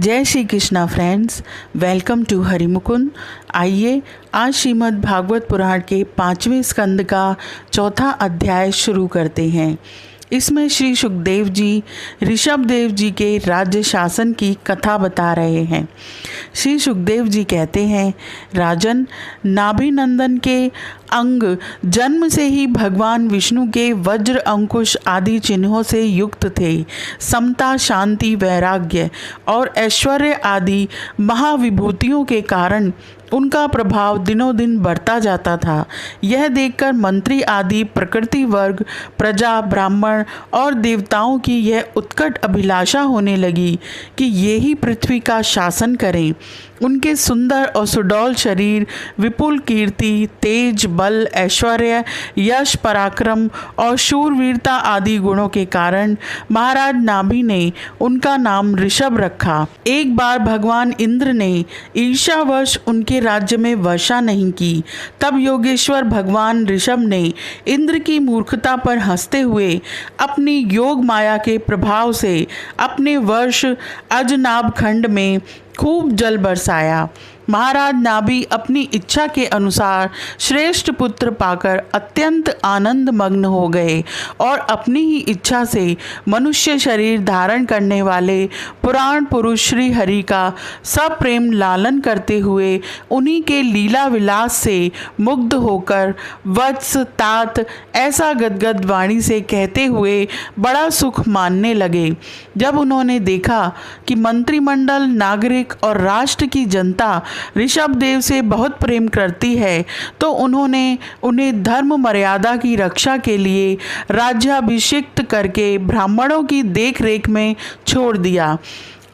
जय Shri Krishna friends, welcome to Harimukund. आइए आज श्रीमद् भागवत पुराण के 5वें स्कंद का 4था अध्याय शुरू करते हैं। इसमें श्री सुखदेव जी ऋषभ देव जी के राज्य शासन की कथा बता रहे हैं। श्री सुखदेव जी कहते हैं, राजन, नाभिनंदन के अंग जन्म से ही भगवान विष्णु के वज्र, अंकुश आदि चिन्हों से युक्त थे। समता, शांति, वैराग्य और ऐश्वर्य आदि महाविभूतियों के कारण उनका प्रभाव दिनों दिन बढ़ता जाता था। यह देखकर मंत्री आदि प्रकृति वर्ग, प्रजा, ब्राह्मण और देवताओं की यह उत्कट अभिलाषा होने लगी कि ये ही पृथ्वी का शासन करें। उनके सुंदर और सुडौल शरीर, विपुल कीर्ति, तेज, बल, ऐश्वर्य, यश, पराक्रम और शूरवीरता आदि गुणों के कारण महाराज नाभि ने उनका नाम ऋषभ रखा। एक बार भगवान इंद्र ने ईर्ष्यावश उनके राज्य में वर्षा नहीं की। तब योगेश्वर भगवान ऋषभ ने इंद्र की मूर्खता पर हंसते हुए अपनी योग माया के प्रभाव से अपने वर्ष अजनाभ खंड में खूब जल बरसाया। महाराज नाभि अपनी इच्छा के अनुसार श्रेष्ठ पुत्र पाकर अत्यंत आनंद मग्न हो गए और अपनी ही इच्छा से मनुष्य शरीर धारण करने वाले पुराण पुरुष श्री हरि का सप्रेम लालन करते हुए उन्हीं के लीला विलास से मुग्ध होकर वत्स, तात ऐसा गदगद वाणी से कहते हुए बड़ा सुख मानने लगे। जब उन्होंने देखा कि मंत्रिमंडल, नागरिक और राष्ट्र की जनता ऋषभ देव से बहुत प्रेम करती है, तो उन्होंने उन्हें धर्म मर्यादा की रक्षा के लिए राज्याभिषिक्त करके ब्राह्मणों की देखरेख में छोड़ दिया।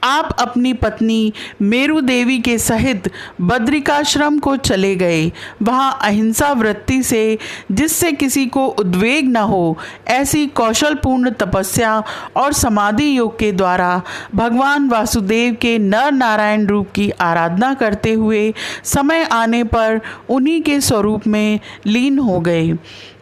आप अपनी पत्नी मेरु देवी के सहित बद्रिकाश्रम को चले गए। वहाँ अहिंसा वृत्ति से, जिससे किसी को उद्वेग न हो, ऐसी कौशलपूर्ण तपस्या और समाधि योग के द्वारा भगवान वासुदेव के नर नारायण रूप की आराधना करते हुए समय आने पर उन्हीं के स्वरूप में लीन हो गए।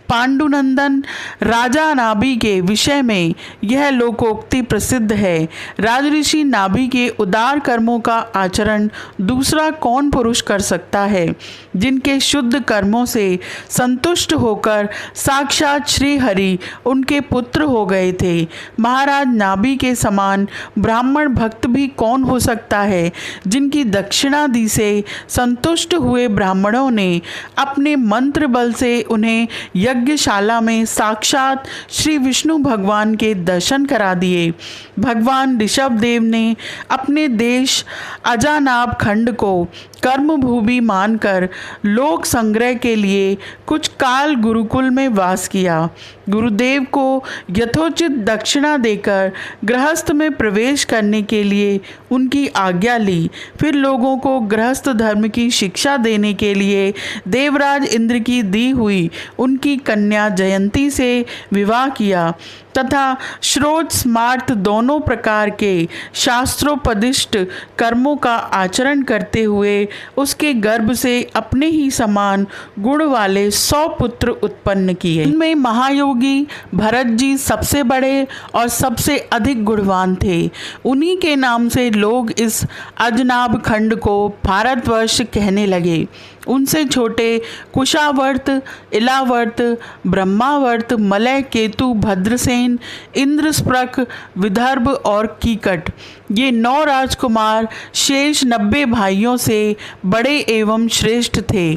पांडुनंदन राजा नाभि के विषय में यह लोकोक्ति प्रसिद्ध है। राजऋषि नाभि के उदार कर्मों का आचरण दूसरा कौन पुरुष कर सकता है, जिनके शुद्ध कर्मों से संतुष्ट होकर साक्षात श्री हरि उनके पुत्र हो गए थे। महाराज नाभि के समान ब्राह्मण भक्त भी कौन हो सकता है, जिनकी दक्षिणादि से संतुष्ट हुए ब्राह्मणों ने अपने मंत्र बल से उन्हें यज्ञशाला में साक्षात श्री विष्णु भगवान के दर्शन करा दिए। भगवान ऋषभ देव ने अपने देश अजानाभ खंड को कर्मभूमि मानकर लोक संग्रह के लिए कुछ काल गुरुकुल में वास किया। गुरुदेव को यथोचित दक्षिणा देकर गृहस्थ में प्रवेश करने के लिए उनकी आज्ञा ली। फिर लोगों को गृहस्थ धर्म की शिक्षा देने के लिए देवराज इंद्र की दी हुई उनकी कन्या जयंती से विवाह किया तथा श्रोत स्मार्त दोनों प्रकार के शास्त्रोपदिष्ट कर्मों का आचरण करते हुए उसके गर्भ से अपने ही समान गुण वाले 100 पुत्र उत्पन्न किए। इनमें महायोगी भरत जी सबसे बड़े और सबसे अधिक गुणवान थे। उन्हीं के नाम से लोग इस अजनाभ खंड को भारतवर्ष कहने लगे। उनसे छोटे कुशावर्त, इलावर्त, ब्रह्मावर्त, मलय, केतु, भद्रसेन, इंद्रस्प्रक, विदर्भ और कीकट, ये 9 राजकुमार शेष 90 भाइयों से बड़े एवं श्रेष्ठ थे।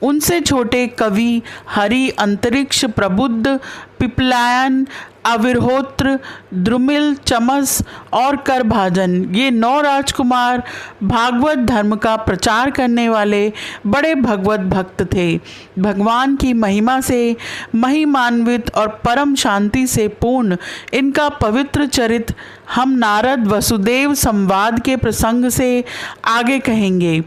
उनसे छोटे कवि, हरि, अंतरिक्ष, प्रबुद्ध, पिपलायन, अविर्होत्र, द्रुमिल, चमस और करभाजन, ये 9 राजकुमार भागवत धर्म का प्रचार करने वाले बड़े भगवत भक्त थे। भगवान की महिमा से महिमान्वित और परम शांति से पूर्ण इनका पवित्र चरित्र हम नारद वसुदेव संवाद के प्रसंग से आगे कहेंगे।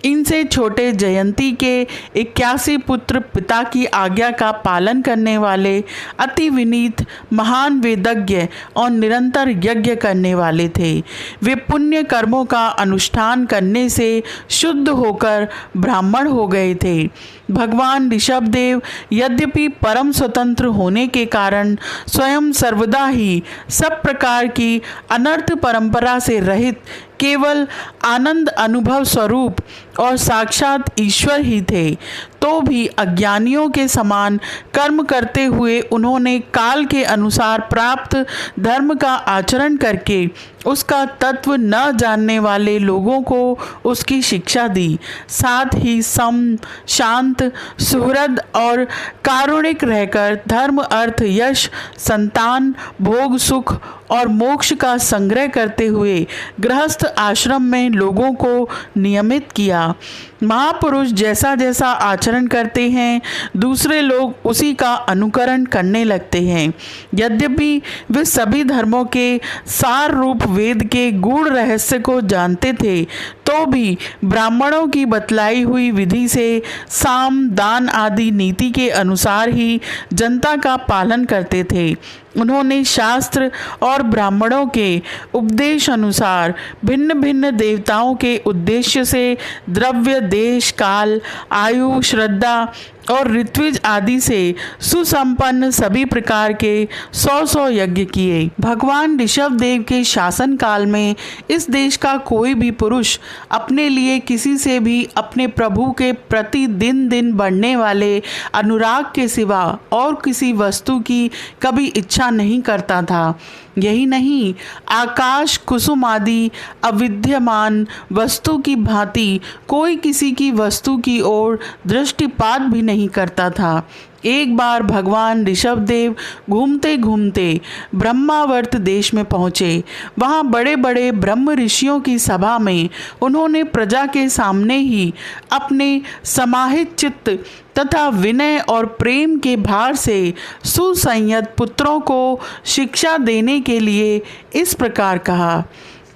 इनसे छोटे जयंती के 81 पुत्र पिता की आज्ञा का पालन करने वाले, अति विनीत, महान वेदज्ञ और निरंतर यज्ञ करने वाले थे। वे पुण्य कर्मों का अनुष्ठान करने से शुद्ध होकर ब्राह्मण हो गए थे। भगवान ऋषभदेव यद्यपि परम स्वतंत्र होने के कारण स्वयं सर्वदा ही सब प्रकार की अनर्थ परंपरा से रहित केवल आनंद अनुभव स्वरूप और साक्षात ईश्वर ही थे, तो भी अज्ञानियों के समान कर्म करते हुए उन्होंने काल के अनुसार प्राप्त धर्म का आचरण करके उसका तत्व न जानने वाले लोगों को उसकी शिक्षा दी। साथ ही सम, शांत, सुहृद और कारुणिक रहकर धर्म, अर्थ, यश, संतान, भोग, सुख और मोक्ष का संग्रह करते हुए गृहस्थ आश्रम में लोगों को नियमित किया। महापुरुष जैसा जैसा आचरण करते हैं, दूसरे लोग उसी का अनुकरण करने लगते हैं। यद्यपि वे सभी धर्मों के सार रूप वेद के गूढ़ रहस्य को जानते थे, तो भी ब्राह्मणों की बतलाई हुई विधि से साम, दान आदि नीति के अनुसार ही जनता का पालन करते थे। उन्होंने शास्त्र और ब्राह्मणों के उपदेश अनुसार भिन्न भिन्न देवताओं के उद्देश्य से द्रव्य, देश, काल, आयु, श्रद्धा और ऋत्विज आदि से सुसंपन्न सभी प्रकार के 100 यज्ञ किए। भगवान ऋषभदेव के शासन काल में इस देश का कोई भी पुरुष अपने लिए किसी से भी अपने प्रभु के प्रति दिन दिन बढ़ने वाले अनुराग के सिवा और किसी वस्तु की कभी इच्छा नहीं करता था। यही नहीं, आकाश कुसुम आदि अविद्यमान वस्तु की भांति कोई किसी की वस्तु की ओर दृष्टिपात भी नहीं करता था। एक बार भगवान ऋषभदेव घूमते घूमते ब्रह्मावर्त देश में पहुँचे। वहाँ बड़े बड़े ब्रह्म ऋषियों की सभा में उन्होंने प्रजा के सामने ही अपने समाहित चित्त तथा विनय और प्रेम के भार से सुसंयत पुत्रों को शिक्षा देने के लिए इस प्रकार कहा।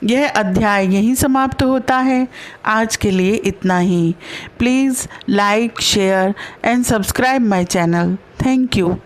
यह अध्याय यहीं समाप्त होता है। आज के लिए इतना ही। Please like, share and subscribe my channel. Thank you.